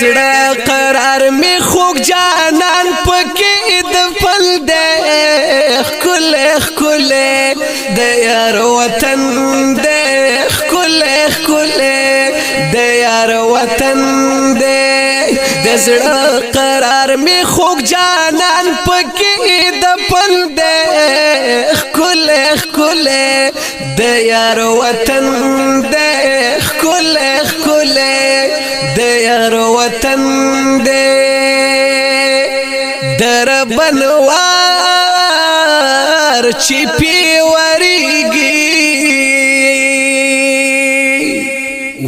زړه قرار می خوږ جانان پکې د پل دې خل خل د یار وطن دې خل خل د یار وطن دې د زړه قرار می خوږ جانان پکې د پل دې خل خل د یار وطن دې خل خل د یار وطن دې در بنوار چې پیوریږي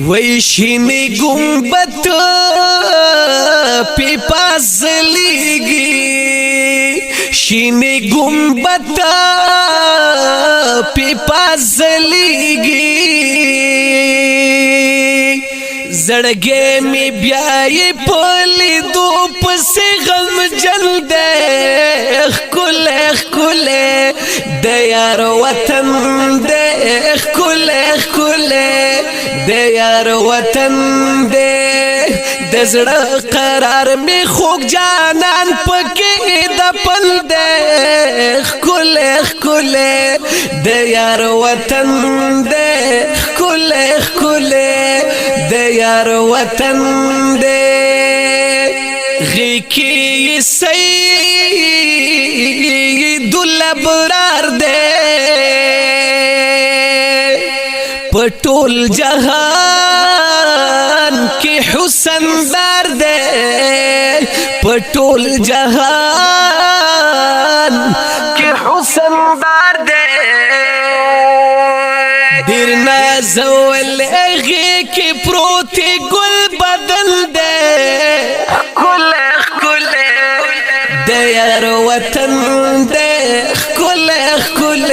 وای شینې ګمبت پی پاسلیږي شینې ګمبت پی پاسلیږي زړګې می بیاي پلي دو پسې غم جل دې خل خل د یار وطن دې خل خل د یار وطن دې د زړه قرار می خوږ جانان پکې د پل دې خل خل د یار وطن دې خل خل د یار وطن دې غیکی سید الابرار دې پټول جهان کې حسن دار دې پټول جهان کې حسن دار دې ډیر نازول هغه کې پروت ګل بدل دې خل خل د یار وطن دې خل خل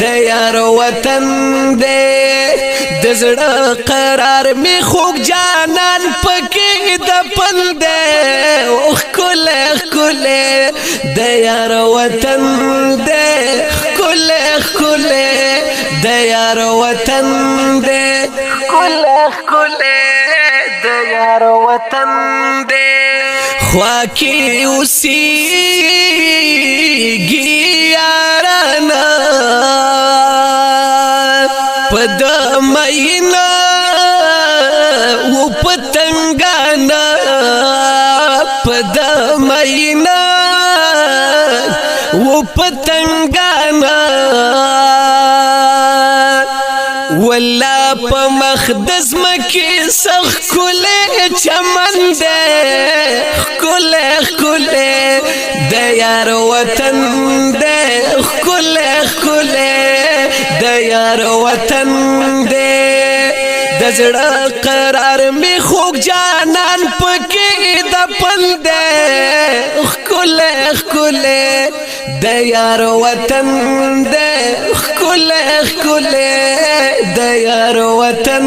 د یار وطن دې د زړه قرار می خوږ جانان پکې د پل دې خل خل د یار وطن دې خل خل د یار وطن دې خل خل د یار وطن دې خوا کې اوسېږي یارانه پد مینا و پتنګانا پد مینا و پتنګانا ولا په مخدس مکه سخ کله چمن دې کله کله د یار وطن دې کله کله د یار وطن دې د زړه قرار می خوږ جانان پکې د پل دې کله کله د یار وطن دې کله کله د یار وطن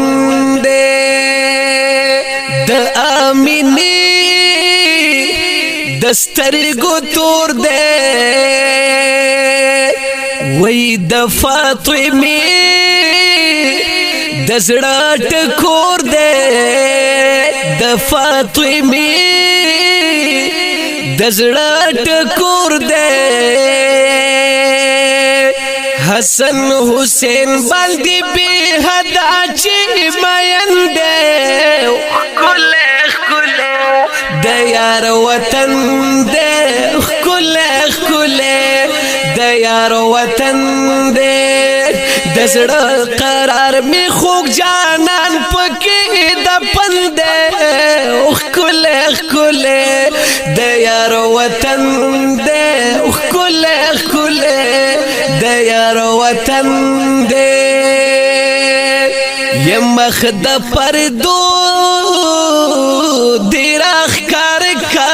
دې د امینی دسترګو تور دې وای د فاطمه د زړه ټکور دې د فاطمه د زړه ټکور دې حسن حسین باندې به حدا چې مین دې کل کل د یار وطن دې کل کل د یار وطن دې د زړه قرار می خوږ جانان پکې د پل دې کل کل د یار وطن دې کل کل د یار وطن دې یمخ د پردو دیراخ کار کا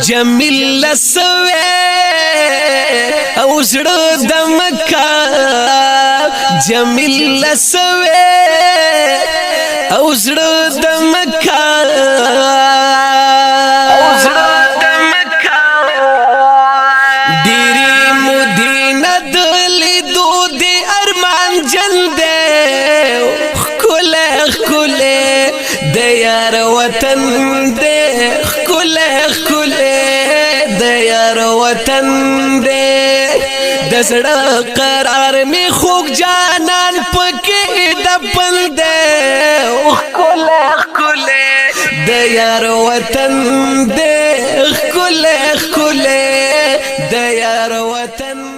جمیل لسوے او زړه د مکه جمیل لسوے او زړه د مکه جل دے کھلے کھلے یار وطن دے خکلے خکلے د یار وطن دے دسڑا قرار می خوک جانان پکی دپل دے خکلے خکلے د یار وطن دے خکلے خکلے د یار وطن